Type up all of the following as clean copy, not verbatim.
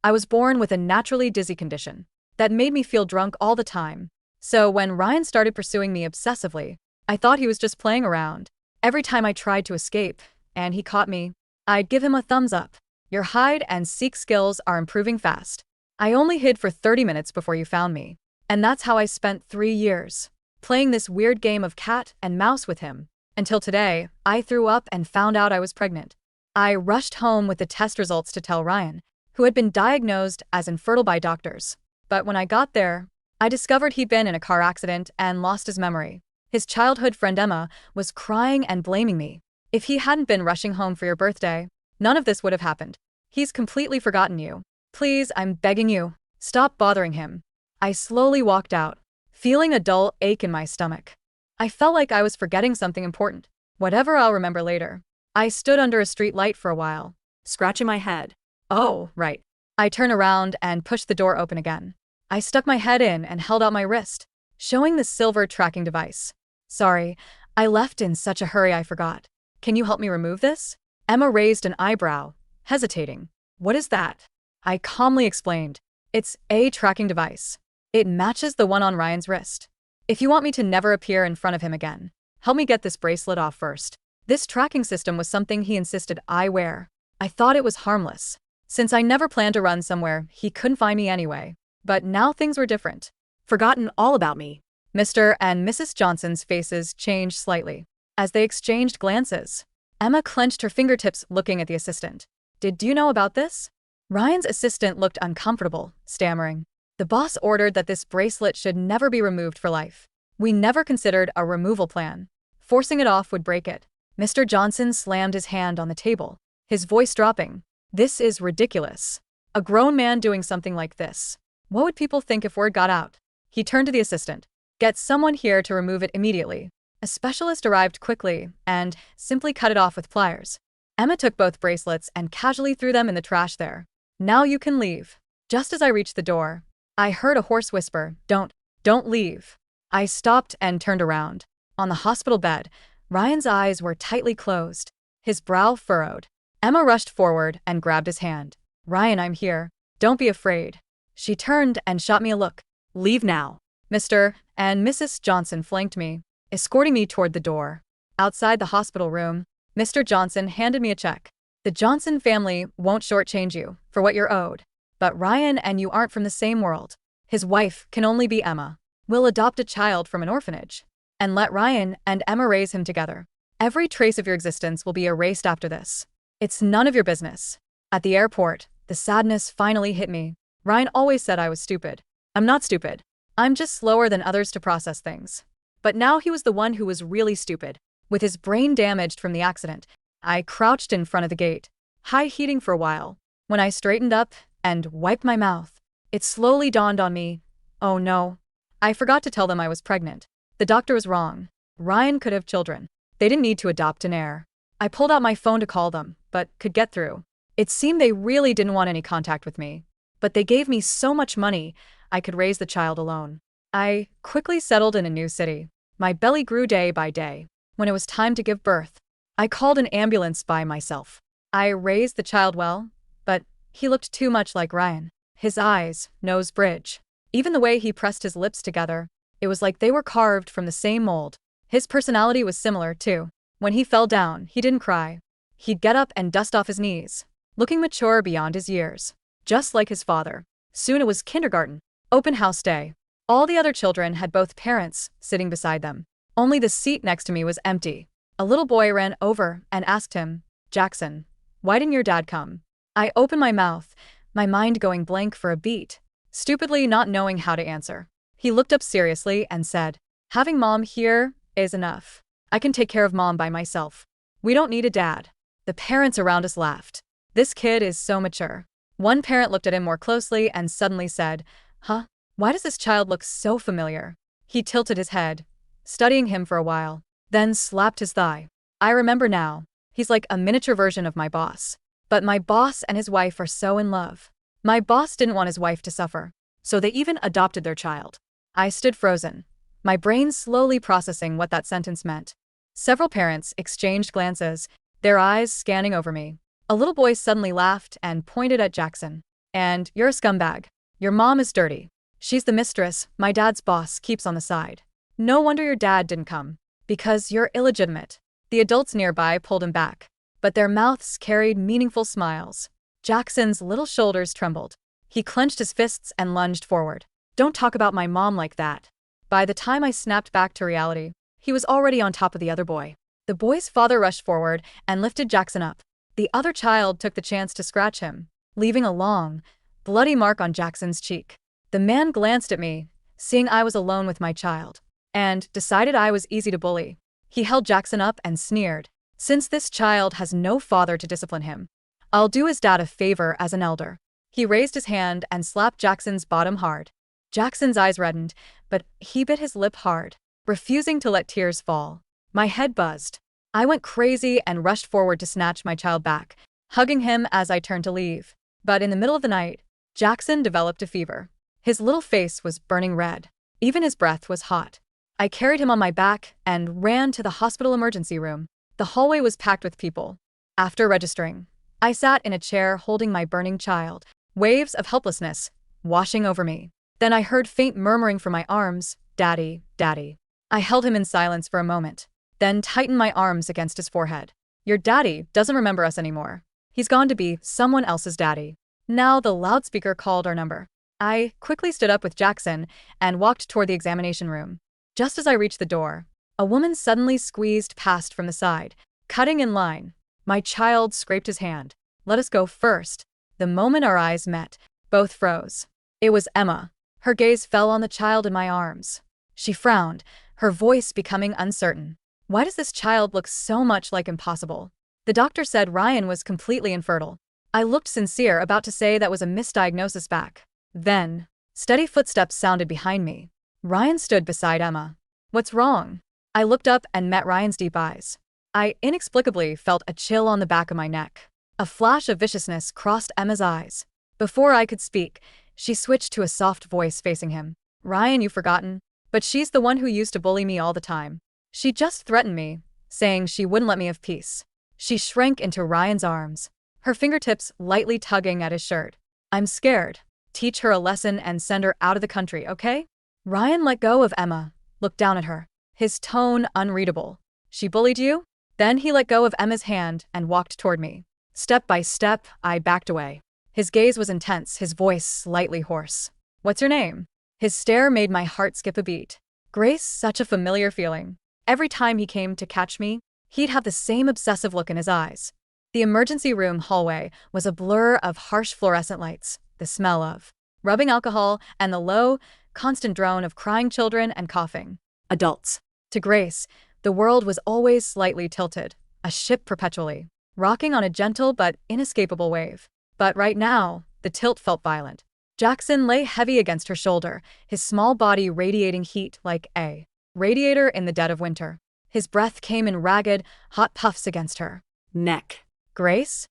I was born with a naturally dizzy condition that made me feel drunk all the time. So when Ryan started pursuing me obsessively, I thought he was just playing around. Every time I tried to escape, and he caught me, I'd give him a thumbs up. Your hide and seek skills are improving fast. I only hid for 30 minutes before you found me. And that's how I spent 3 years, playing this weird game of cat and mouse with him. Until today, I threw up and found out I was pregnant. I rushed home with the test results to tell Ryan, who had been diagnosed as infertile by doctors. But when I got there, I discovered he'd been in a car accident and lost his memory. His childhood friend Emma was crying and blaming me. If he hadn't been rushing home for your birthday, none of this would have happened. He's completely forgotten you. Please, I'm begging you, stop bothering him. I slowly walked out, feeling a dull ache in my stomach. I felt like I was forgetting something important. Whatever, I'll remember later. I stood under a street light for a while, scratching my head. Oh, right. I turned around and pushed the door open again. I stuck my head in and held out my wrist, showing the silver tracking device. Sorry, I left in such a hurry I forgot. Can you help me remove this? Emma raised an eyebrow, hesitating. What is that? I calmly explained. It's a tracking device. It matches the one on Ryan's wrist. If you want me to never appear in front of him again, help me get this bracelet off first. This tracking system was something he insisted I wear. I thought it was harmless, since I never planned to run somewhere he couldn't find me anyway. But now things were different. Forgotten all about me. Mr. and Mrs. Johnson's faces changed slightly as they exchanged glances. Emma clenched her fingertips looking at the assistant. Did you know about this? Ryan's assistant looked uncomfortable, stammering. The boss ordered that this bracelet should never be removed for life. We never considered a removal plan. Forcing it off would break it. Mr. Johnson slammed his hand on the table, his voice dropping. This is ridiculous. A grown man doing something like this. What would people think if word got out? He turned to the assistant. Get someone here to remove it immediately. A specialist arrived quickly and simply cut it off with pliers. Emma took both bracelets and casually threw them in the trash there. Now you can leave. Just as I reached the door, I heard a hoarse whisper, don't leave. I stopped and turned around. On the hospital bed, Ryan's eyes were tightly closed, his brow furrowed. Emma rushed forward and grabbed his hand. Ryan, I'm here. Don't be afraid. She turned and shot me a look. Leave now. Mr. and Mrs. Johnson flanked me, escorting me toward the door. Outside the hospital room, Mr. Johnson handed me a check. The Johnson family won't shortchange you for what you're owed. But Ryan and you aren't from the same world. His wife can only be Emma. We'll adopt a child from an orphanage and let Ryan and Emma raise him together. Every trace of your existence will be erased after this. It's none of your business. At the airport, the sadness finally hit me. Ryan always said I was stupid. I'm not stupid. I'm just slower than others to process things. But now he was the one who was really stupid. With his brain damaged from the accident, I crouched in front of the gate, high heating for a while. When I straightened up and wiped my mouth, it slowly dawned on me. Oh no. I forgot to tell them I was pregnant. The doctor was wrong. Ryan could have children. They didn't need to adopt an heir. I pulled out my phone to call them, but could get through. It seemed they really didn't want any contact with me. But they gave me so much money, I could raise the child alone. I quickly settled in a new city. My belly grew day by day. When it was time to give birth, I called an ambulance by myself. I raised the child well, but he looked too much like Ryan. His eyes, nose bridge. Even the way he pressed his lips together, it was like they were carved from the same mold. His personality was similar, too. When he fell down, he didn't cry. He'd get up and dust off his knees, looking mature beyond his years. Just like his father. Soon it was kindergarten, open house day. All the other children had both parents sitting beside them. Only the seat next to me was empty. A little boy ran over and asked him, Jackson, why didn't your dad come? I opened my mouth, my mind going blank for a beat, stupidly not knowing how to answer. He looked up seriously and said, having mom here is enough. I can take care of mom by myself. We don't need a dad. The parents around us laughed. This kid is so mature. One parent looked at him more closely and suddenly said, huh? Why does this child look so familiar? He tilted his head, studying him for a while, then slapped his thigh. I remember now. He's like a miniature version of my boss. But my boss and his wife are so in love. My boss didn't want his wife to suffer, so they even adopted their child. I stood frozen, my brain slowly processing what that sentence meant. Several parents exchanged glances, their eyes scanning over me. A little boy suddenly laughed and pointed at Jackson. And you're a scumbag. Your mom is dirty. She's the mistress my dad's boss keeps on the side. No wonder your dad didn't come. Because you're illegitimate. The adults nearby pulled him back, but their mouths carried meaningful smiles. Jackson's little shoulders trembled. He clenched his fists and lunged forward. Don't talk about my mom like that. By the time I snapped back to reality, he was already on top of the other boy. The boy's father rushed forward and lifted Jackson up. The other child took the chance to scratch him, leaving a long, bloody mark on Jackson's cheek. The man glanced at me, seeing I was alone with my child, and decided I was easy to bully. He held Jackson up and sneered. Since this child has no father to discipline him, I'll do his dad a favor as an elder. He raised his hand and slapped Jackson's bottom hard. Jackson's eyes reddened, but he bit his lip hard, refusing to let tears fall. My head buzzed. I went crazy and rushed forward to snatch my child back, hugging him as I turned to leave. But in the middle of the night, Jackson developed a fever. His little face was burning red. Even his breath was hot. I carried him on my back and ran to the hospital emergency room. The hallway was packed with people. After registering, I sat in a chair holding my burning child, waves of helplessness washing over me. Then I heard faint murmuring from my arms, "Daddy, Daddy." I held him in silence for a moment, then tightened my arms against his forehead. Your daddy doesn't remember us anymore. He's gone to be someone else's daddy. Now the loudspeaker called our number. I quickly stood up with Jackson and walked toward the examination room. Just as I reached the door, a woman suddenly squeezed past from the side, cutting in line. My child scraped his hand. Let us go first. The moment our eyes met, both froze. It was Emma. Her gaze fell on the child in my arms. She frowned, her voice becoming uncertain. Why does this child look so much like impossible? The doctor said Ryan was completely infertile. I looked sincere, about to say that was a misdiagnosis back. Then, steady footsteps sounded behind me. Ryan stood beside Emma. What's wrong? I looked up and met Ryan's deep eyes. I inexplicably felt a chill on the back of my neck. A flash of viciousness crossed Emma's eyes. Before I could speak, she switched to a soft voice facing him. Ryan, you've forgotten? But she's the one who used to bully me all the time. She just threatened me, saying she wouldn't let me have peace. She shrank into Ryan's arms, her fingertips lightly tugging at his shirt. I'm scared. Teach her a lesson and send her out of the country, okay? Ryan let go of Emma, looked down at her, his tone unreadable. She bullied you? Then he let go of Emma's hand and walked toward me. Step by step, I backed away. His gaze was intense, his voice slightly hoarse. What's your name? His stare made my heart skip a beat. Grace, such a familiar feeling. Every time he came to catch me, he'd have the same obsessive look in his eyes. The emergency room hallway was a blur of harsh fluorescent lights, the smell of rubbing alcohol, and the low, constant drone of crying children and coughing adults. To Grace, the world was always slightly tilted, a ship perpetually rocking on a gentle but inescapable wave. But right now, the tilt felt violent. Jackson lay heavy against her shoulder, his small body radiating heat like a radiator in the dead of winter. His breath came in ragged, hot puffs against her neck. Grace?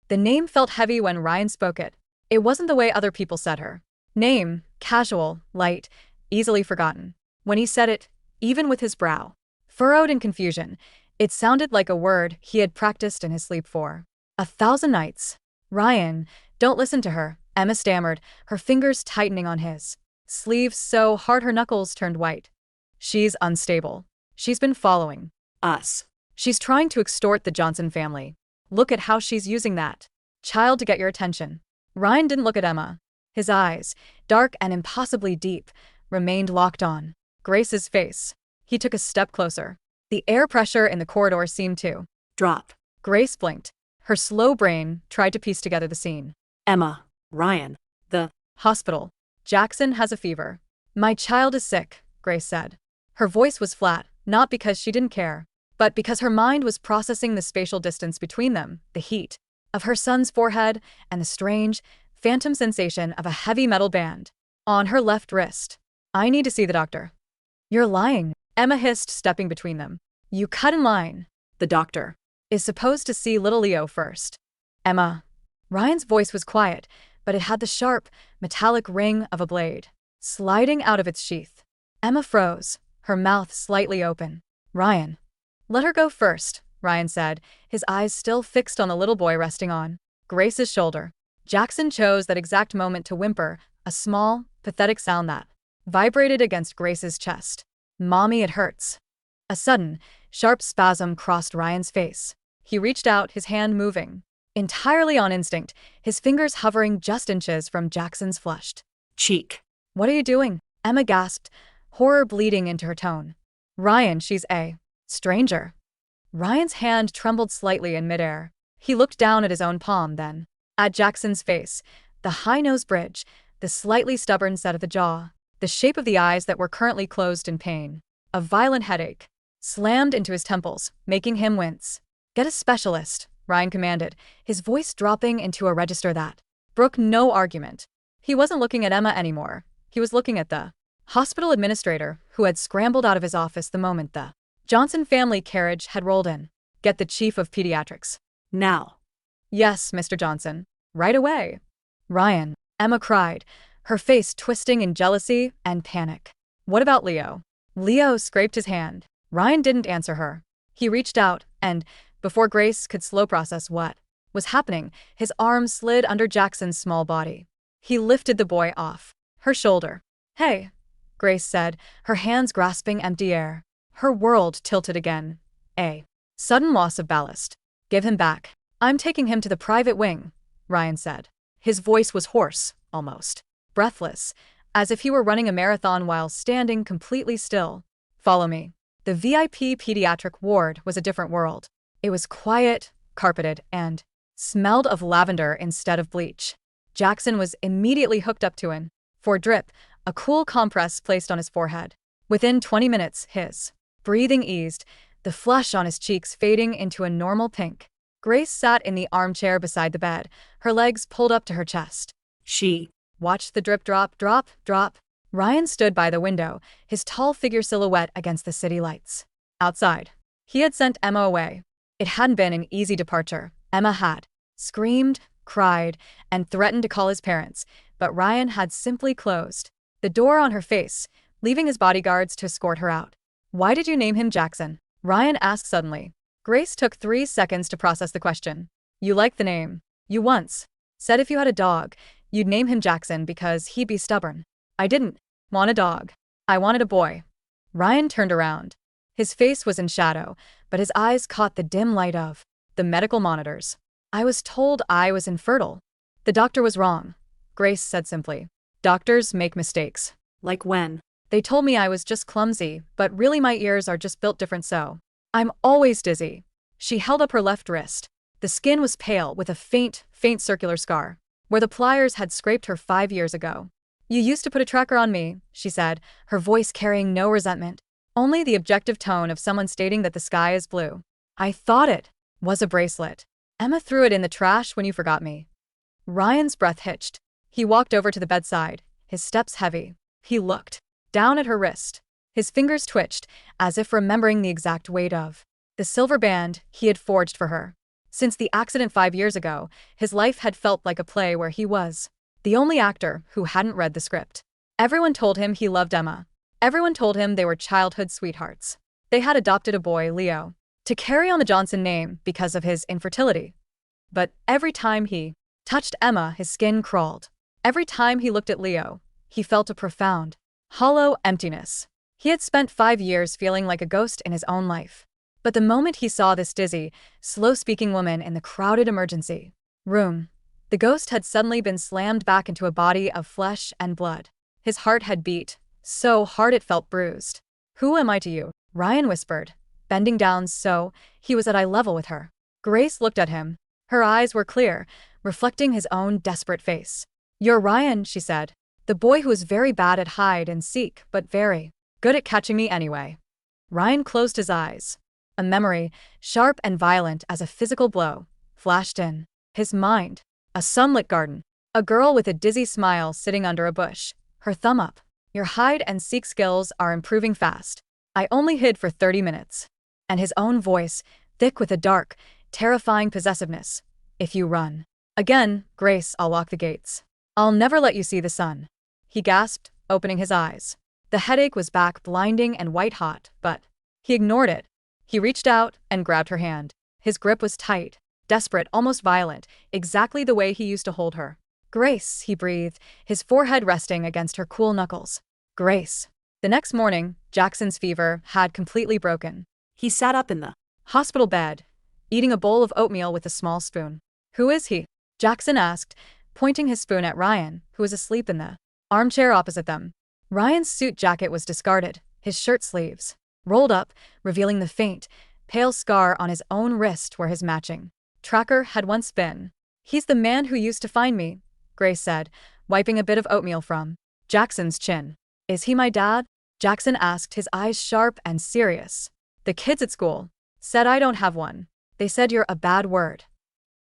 The name felt heavy when Ryan spoke it. It wasn't the way other people said her name, casual, light, easily forgotten. When he said it, even with his brow furrowed in confusion, it sounded like a word he had practiced in his sleep for 1,000 nights. Ryan, don't listen to her, Emma stammered, her fingers tightening on his sleeves so hard her knuckles turned white. She's unstable. She's been following us. She's trying to extort the Johnson family. Look at how she's using that child to get your attention. Ryan didn't look at Emma. His eyes, dark and impossibly deep, remained locked on Grace's face. He took a step closer. The air pressure in the corridor seemed to drop. Grace blinked. Her slow brain tried to piece together the scene. Emma, Ryan, the hospital. Jackson has a fever. My child is sick, Grace said. Her voice was flat, not because she didn't care, but because her mind was processing the spatial distance between them, the heat of her son's forehead and the strange, phantom sensation of a heavy metal band on her left wrist. I need to see the doctor. You're lying, Emma hissed, stepping between them. You cut in line. The doctor is supposed to see little Leo first. Emma. Ryan's voice was quiet, but it had the sharp, metallic ring of a blade sliding out of its sheath. Emma froze, her mouth slightly open. Ryan. Let her go first, Ryan said, his eyes still fixed on the little boy resting on Grace's shoulder. Jackson chose that exact moment to whimper, a small, pathetic sound that vibrated against Grace's chest. "Mommy, it hurts." A sudden, sharp spasm crossed Ryan's face. He reached out, his hand moving. Entirely on instinct, his fingers hovering just inches from Jackson's flushed cheek. "What are you doing?" Emma gasped, horror bleeding into her tone. "Ryan, she's a stranger." Ryan's hand trembled slightly in midair. He looked down at his own palm, then at Jackson's face, the high nose bridge, the slightly stubborn set of the jaw, the shape of the eyes that were currently closed in pain. A violent headache slammed into his temples, making him wince. "Get a specialist," Ryan commanded, his voice dropping into a register that brook no argument. He wasn't looking at Emma anymore. He was looking at the hospital administrator who had scrambled out of his office the moment the Johnson family carriage had rolled in. "Get the chief of pediatrics. Now." "Yes, Mr. Johnson. Right away." "Ryan," Emma cried, her face twisting in jealousy and panic. "What about Leo?" Leo scraped his hand. Ryan didn't answer her. He reached out, and, before Grace could slow process what was happening, his arm slid under Jackson's small body. He lifted the boy off her shoulder. "Hey," Grace said, her hands grasping empty air. Her world tilted again. A sudden loss of ballast. "Give him back." "I'm taking him to the private wing," Ryan said. His voice was hoarse, almost breathless, as if he were running a marathon while standing completely still. "Follow me." The VIP pediatric ward was a different world. It was quiet, carpeted, and smelled of lavender instead of bleach. Jackson was immediately hooked up to an for drip, a cool compress placed on his forehead. Within 20 minutes, his breathing eased, the flush on his cheeks fading into a normal pink. Grace sat in the armchair beside the bed, her legs pulled up to her chest. She watched the drip drop, drop, drop. Ryan stood by the window, his tall figure silhouette against the city lights. Outside, he had sent Emma away. It hadn't been an easy departure. Emma had screamed, cried, and threatened to call his parents, but Ryan had simply closed the door on her face, leaving his bodyguards to escort her out. "Why did you name him Jackson?" Ryan asked suddenly. Grace took 3 seconds to process the question. "You like the name. You once said if you had a dog, you'd name him Jackson because he'd be stubborn." "I didn't want a dog. I wanted a boy." Ryan turned around. His face was in shadow, but his eyes caught the dim light of the medical monitors. "I was told I was infertile." "The doctor was wrong," Grace said simply. "Doctors make mistakes." Like when? "They told me I was just clumsy, but really my ears are just built different, so I'm always dizzy." She held up her left wrist. The skin was pale with a faint circular scar, where the pliers had scraped her 5 years ago. "You used to put a tracker on me," she said, her voice carrying no resentment, only the objective tone of someone stating that the sky is blue. "I thought it was a bracelet. Emma threw it in the trash when you forgot me." Ryan's breath hitched. He walked over to the bedside, his steps heavy. He looked down at her wrist. His fingers twitched, as if remembering the exact weight of the silver band he had forged for her. Since the accident 5 years ago, his life had felt like a play where he was the only actor who hadn't read the script. Everyone told him he loved Emma. Everyone told him they were childhood sweethearts. They had adopted a boy, Leo, to carry on the Johnson name because of his infertility. But every time he touched Emma, his skin crawled. Every time he looked at Leo, he felt a profound, hollow emptiness. He had spent 5 years feeling like a ghost in his own life. But the moment he saw this dizzy, slow-speaking woman in the crowded emergency room, the ghost had suddenly been slammed back into a body of flesh and blood. His heart had beat so hard it felt bruised. "Who am I to you?" Ryan whispered, bending down so he was at eye level with her. Grace looked at him. Her eyes were clear, reflecting his own desperate face. "You're Ryan," she said. "The boy who is very bad at hide and seek, but very good at catching me anyway." Ryan closed his eyes. A memory, sharp and violent as a physical blow, flashed in his mind. A sunlit garden. A girl with a dizzy smile sitting under a bush, her thumb up. "Your hide and seek skills are improving fast. I only hid for 30 minutes. And his own voice, thick with a dark, terrifying possessiveness. "If you run again, Grace, I'll lock the gates. I'll never let you see the sun." He gasped, opening his eyes. The headache was back, blinding and white-hot, but he ignored it. He reached out and grabbed her hand. His grip was tight. desperate, almost violent, exactly the way he used to hold her. "Grace," he breathed, his forehead resting against her cool knuckles. "Grace." The next morning, Jackson's fever had completely broken. He sat up in the hospital bed, eating a bowl of oatmeal with a small spoon. "Who is he?" Jackson asked, pointing his spoon at Ryan, who was asleep in the armchair opposite them. Ryan's suit jacket was discarded, his shirt sleeves rolled up, revealing the faint, pale scar on his own wrist where his matching tracker had once been. "He's the man who used to find me," Grace said, wiping a bit of oatmeal from Jackson's chin. "Is he my dad?" Jackson asked, his eyes sharp and serious. "The kids at school said I don't have one. They said you're a bad word."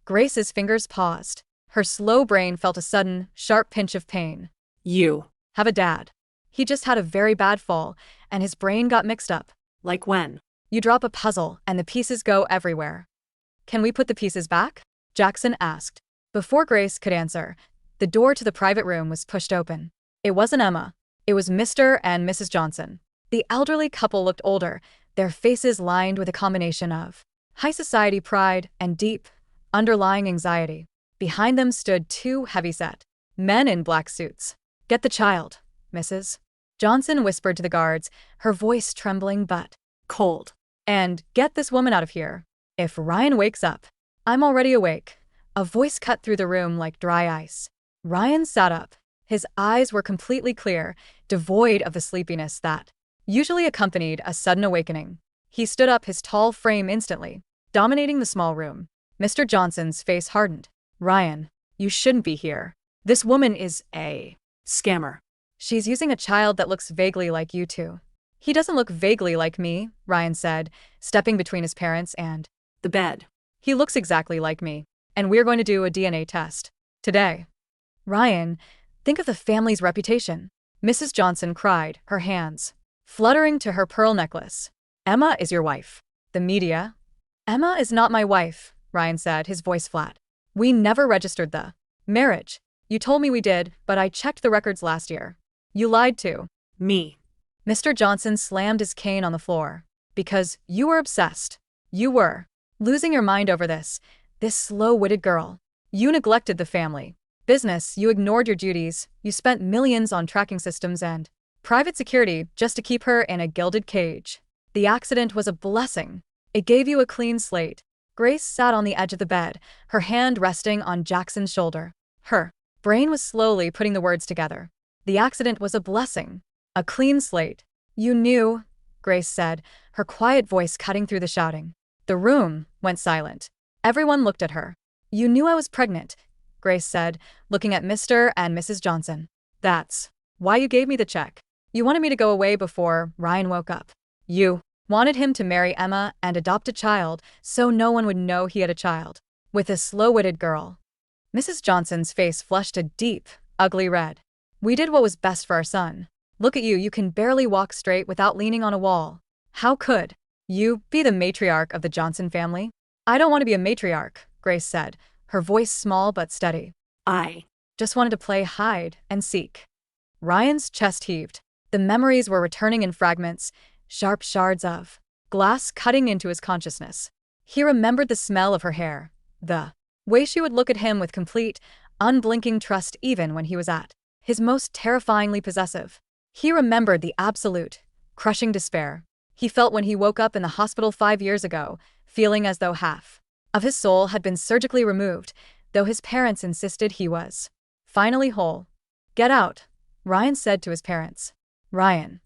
Grace's fingers paused. Her slow brain felt a sudden, sharp pinch of pain. "You have a dad. He just had a very bad fall, and his brain got mixed up. Like when? You drop a puzzle, and the pieces go everywhere." "Can we put the pieces back?" Jackson asked. Before Grace could answer, the door to the private room was pushed open. It wasn't Emma. It was Mr. and Mrs. Johnson. The elderly couple looked older, their faces lined with a combination of high society pride and deep, underlying anxiety. Behind them stood two heavy-set men in black suits. "Get the child, Mrs. Johnson whispered to the guards, her voice trembling but cold. "And get this woman out of here. If Ryan wakes up." "I'm already awake." A voice cut through the room like dry ice. Ryan sat up. His eyes were completely clear, devoid of the sleepiness that usually accompanied a sudden awakening. He stood up, his tall frame instantly dominating the small room. Mr. Johnson's face hardened. "Ryan, you shouldn't be here. This woman is a scammer. She's using a child that looks vaguely like you two." "He doesn't look vaguely like me," Ryan said, stepping between his parents and the bed. "He looks exactly like me, and we're going to do a DNA test today." "Ryan, think of the family's reputation," Mrs. Johnson cried, her hands fluttering to her pearl necklace. "Emma is your wife. The media—" "Emma is not my wife," Ryan said, his voice flat. "We never registered the marriage. You told me we did, but I checked the records last year. You lied to me." Mr. Johnson slammed his cane on the floor. "Because you were obsessed. You were losing your mind over this slow-witted girl. You neglected the family business, you ignored your duties, you spent millions on tracking systems and private security just to keep her in a gilded cage. The accident was a blessing. It gave you a clean slate." Grace sat on the edge of the bed, her hand resting on Jackson's shoulder. Her brain was slowly putting the words together. The accident was a blessing. A clean slate. "You knew," Grace said, her quiet voice cutting through the shouting. The room went silent. Everyone looked at her. "You knew I was pregnant," Grace said, looking at Mr. and Mrs. Johnson. "That's why you gave me the check. You wanted me to go away before Ryan woke up. You wanted him to marry Emma and adopt a child so no one would know he had a child with a slow-witted girl." Mrs. Johnson's face flushed a deep, ugly red. "We did what was best for our son. Look at you, you can barely walk straight without leaning on a wall. How could you be the matriarch of the Johnson family?" "I don't want to be a matriarch," Grace said, her voice small but steady. "I just wanted to play hide and seek." Ryan's chest heaved. The memories were returning in fragments, sharp shards of glass cutting into his consciousness. He remembered the smell of her hair, the way she would look at him with complete, unblinking trust even when he was at his most terrifyingly possessive. He remembered the absolute, crushing despair he felt when he woke up in the hospital 5 years ago, feeling as though half of his soul had been surgically removed, though his parents insisted he was finally whole. "Get out," Ryan said to his parents. "Ryan,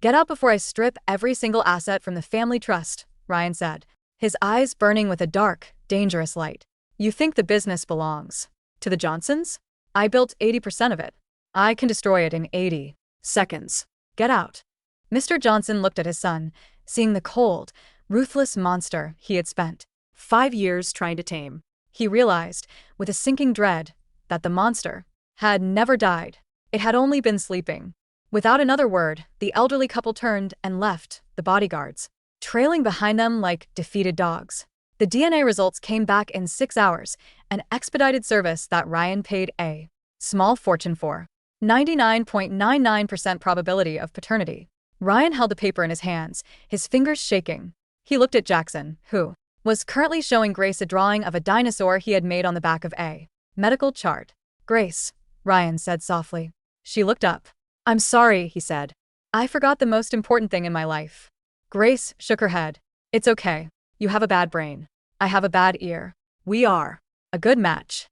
get out before I strip every single asset from the family trust," Ryan said, his eyes burning with a dark, dangerous light. "You think the business belongs to the Johnsons? I built 80% of it. I can destroy it in 80 seconds. Get out." Mr. Johnson looked at his son, seeing the cold, ruthless monster he had spent 5 years trying to tame. He realized, with a sinking dread, that the monster had never died. It had only been sleeping. Without another word, the elderly couple turned and left, the bodyguards trailing behind them like defeated dogs. The DNA results came back in 6 hours, an expedited service that Ryan paid a small fortune for. 99.99% probability of paternity. Ryan held the paper in his hands, his fingers shaking. He looked at Jackson, who was currently showing Grace a drawing of a dinosaur he had made on the back of a medical chart. "Grace," Ryan said softly. She looked up. "I'm sorry," he said. "I forgot the most important thing in my life." Grace shook her head. "It's okay. You have a bad brain. I have a bad ear. We are a good match."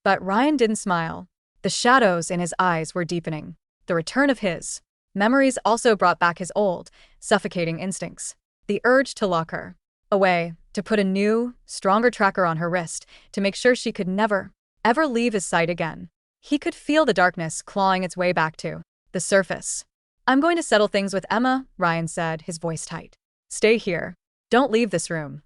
But Ryan didn't smile. The shadows in his eyes were deepening. The return of his memories also brought back his old, suffocating instincts. The urge to lock her away, to put a new, stronger tracker on her wrist, to make sure she could never, ever leave his sight again. He could feel the darkness clawing its way back to the surface. "I'm going to settle things with Emma," Ryan said, his voice tight. "Stay here. Don't leave this room."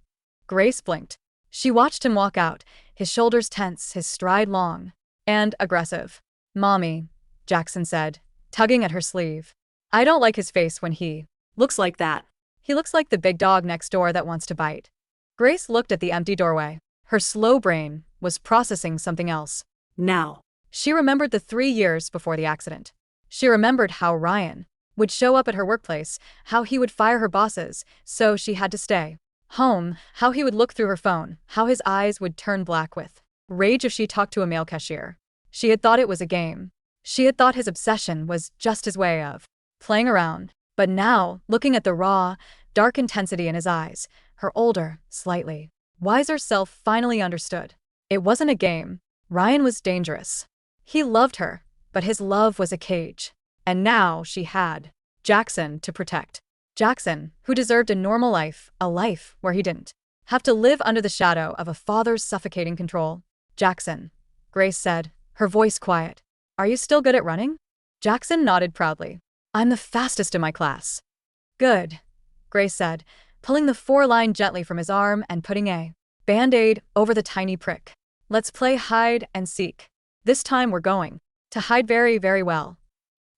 Grace blinked. She watched him walk out, his shoulders tense, his stride long and aggressive. "Mommy," Jackson said, tugging at her sleeve. "I don't like his face when he Looks like that." He looks like the big dog next door that wants to bite." Grace looked at the empty doorway. Her slow brain was processing something else. Now. She remembered the 3 years before the accident. She remembered how Ryan would show up at her workplace, how he would fire her bosses, so she had to stay home, how he would look through her phone, how his eyes would turn black with rage if she talked to a male cashier. She had thought it was a game. She had thought his obsession was just his way of playing around. But now, looking at the raw, dark intensity in his eyes, her older, slightly wiser self finally understood. It wasn't a game. Ryan was dangerous. He loved her, but his love was a cage. And now she had Jackson to protect. Jackson, who deserved a normal life, a life where he didn't have to live under the shadow of a father's suffocating control. "Jackson," Grace said, her voice quiet. "Are you still good at running?" Jackson nodded proudly. "I'm the fastest in my class." "Good," Grace said, pulling the 4-line gently from his arm and putting a Band-Aid over the tiny prick. "Let's play hide and seek. This time we're going to hide very, very well."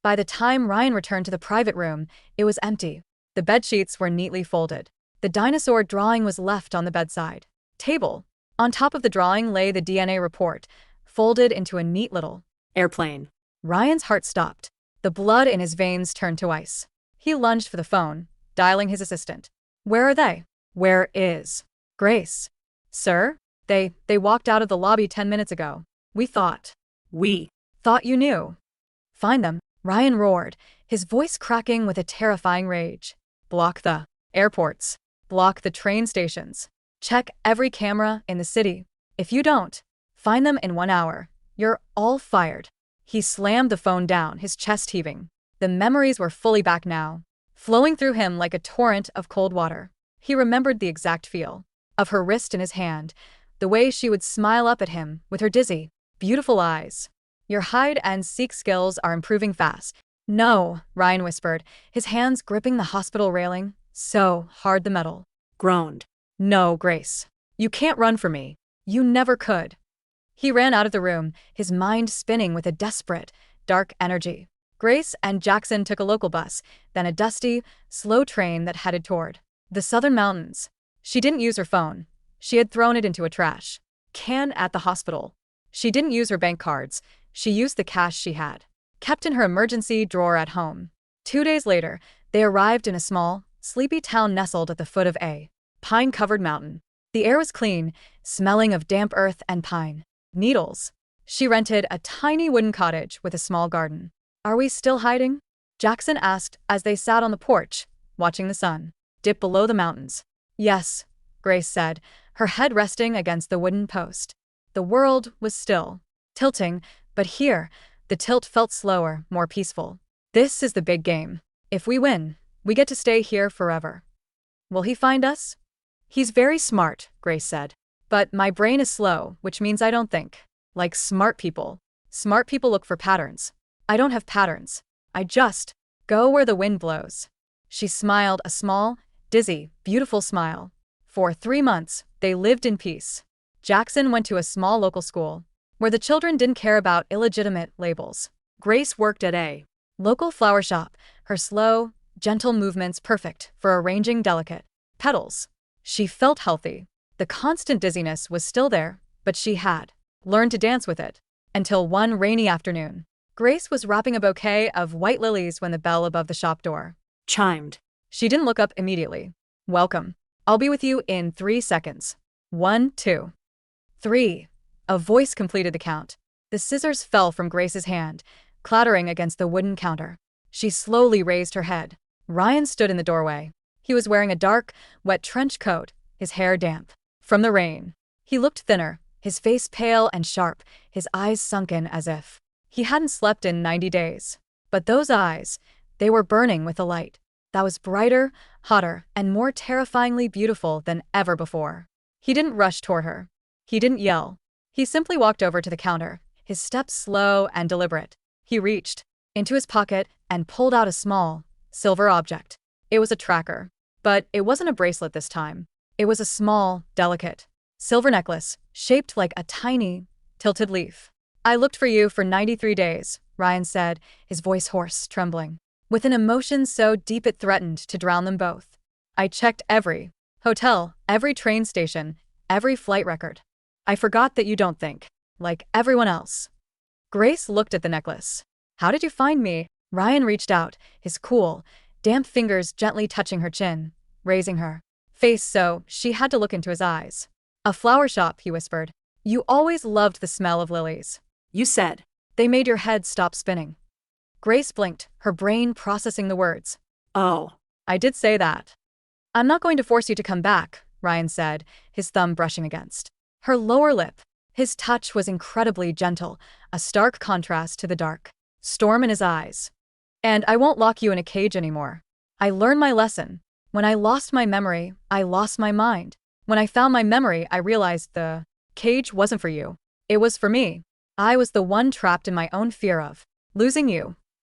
By the time Ryan returned to the private room, it was empty. The bedsheets were neatly folded. The dinosaur drawing was left on the bedside table. On top of the drawing lay the DNA report, folded into a neat little Airplane. Ryan's heart stopped. The blood in his veins turned to ice. He lunged for the phone, dialing his assistant. "Where are they?" "Where is Grace?" "Sir? They walked out of the lobby 10 minutes ago. We thought you knew." "Find them," Ryan roared, his voice cracking with a terrifying rage. "Block the airports. Block the train stations. Check every camera in the city. If you don't find them in 1 hour, you're all fired." He slammed the phone down, his chest heaving. The memories were fully back now, flowing through him like a torrent of cold water. He remembered the exact feel of her wrist in his hand, the way she would smile up at him with her dizzy, beautiful eyes. "Your hide-and-seek skills are improving fast." "No," Ryan whispered, his hands gripping the hospital railing, so hard the metal groaned. "No, Grace. You can't run from me. You never could." He ran out of the room, his mind spinning with a desperate, dark energy. Grace and Jackson took a local bus, then a dusty, slow train that headed toward the southern mountains. She didn't use her phone. She had thrown it into a trash can at the hospital. She didn't use her bank cards. She used the cash she had kept in her emergency drawer at home. 2 days later, they arrived in a small, sleepy town nestled at the foot of a pine-covered mountain. The air was clean, smelling of damp earth and pine needles. She rented a tiny wooden cottage with a small garden. "Are we still hiding?" Jackson asked as they sat on the porch, watching the sun dip below the mountains. "Yes," Grace said, her head resting against the wooden post. The world was still tilting, but here, the tilt felt slower, more peaceful. "This is the big game. If we win, we get to stay here forever." "Will he find us?" "He's very smart," Grace said. "But my brain is slow, which means I don't think like smart people. Smart people look for patterns. I don't have patterns. I just go where the wind blows." She smiled, a small, dizzy, beautiful smile. For 3 months, they lived in peace. Jackson went to a small local school, where the children didn't care about illegitimate labels. Grace worked at a local flower shop, her slow, gentle movements perfect for arranging delicate petals. She felt healthy. The constant dizziness was still there, but she had learned to dance with it. Until one rainy afternoon, Grace was wrapping a bouquet of white lilies when the bell above the shop door chimed. She didn't look up immediately. "Welcome." I'll be with you in 3 seconds. 1, 2, 3. A voice completed the count. The scissors fell from Grace's hand, clattering against the wooden counter. She slowly raised her head. Ryan stood in the doorway. He was wearing a dark, wet trench coat, his hair damp from the rain. He looked thinner, his face pale and sharp, his eyes sunken as if he hadn't slept in 90 days. But those eyes, they were burning with a light that was brighter, hotter, and more terrifyingly beautiful than ever before. He didn't rush toward her. He didn't yell. He simply walked over to the counter, his steps slow and deliberate. He reached into his pocket and pulled out a small, silver object. It was a tracker. But it wasn't a bracelet this time. It was a small, delicate, silver necklace, shaped like a tiny, tilted leaf. I looked for you for 93 days, Ryan said, his voice hoarse, trembling, with an emotion so deep it threatened to drown them both. I checked every hotel, every train station, every flight record. I forgot that you don't think like everyone else. Grace looked at the necklace. How did you find me? Ryan reached out, his cool, damp fingers gently touching her chin, raising her face so she had to look into his eyes. A flower shop, he whispered. You always loved the smell of lilies. You said. They made your head stop spinning. Grace blinked, her brain processing the words. Oh. I did say that. I'm not going to force you to come back, Ryan said, his thumb brushing against her lower lip. His touch was incredibly gentle, a stark contrast to the dark storm in his eyes. And I won't lock you in a cage anymore. I learned my lesson. When I lost my memory, I lost my mind. When I found my memory, I realized the cage wasn't for you. It was for me. I was the one trapped in my own fear of losing you.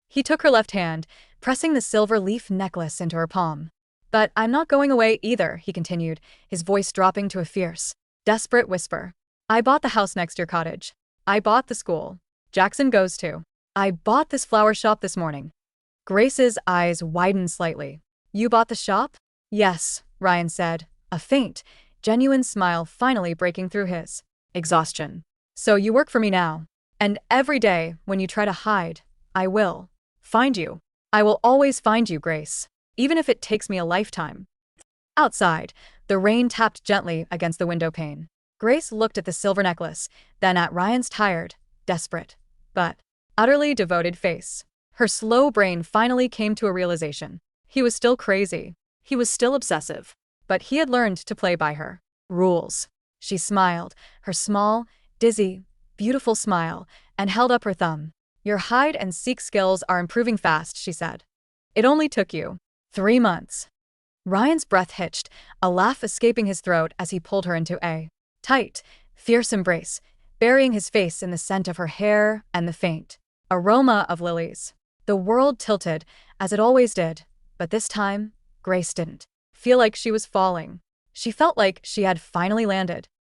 He took her left hand, pressing the silver leaf necklace into her palm. But I'm not going away either, he continued, his voice dropping to a fierce, desperate whisper. I bought the house next to your cottage. I bought the school Jackson goes to. I bought this flower shop this morning. Grace's eyes widened slightly. You bought the shop? Yes, Ryan said, a faint, genuine smile finally breaking through his exhaustion. So you work for me now. And every day, when you try to hide, I will find you. I will always find you, Grace. Even if it takes me a lifetime. Outside, the rain tapped gently against the window pane. Grace looked at the silver necklace, then at Ryan's tired, desperate, but utterly devoted face. Her slow brain finally came to a realization. He was still crazy. He was still obsessive. But he had learned to play by her rules. She smiled, her small, dizzy, beautiful smile, and held up her thumb. Your hide-and-seek skills are improving fast, she said. It only took you 3 months. Ryan's breath hitched, a laugh escaping his throat as he pulled her into a tight, fierce embrace, burying his face in the scent of her hair and the faint aroma of lilies. The world tilted, as it always did, but this time, Grace didn't feel like she was falling. She felt like she had finally landed.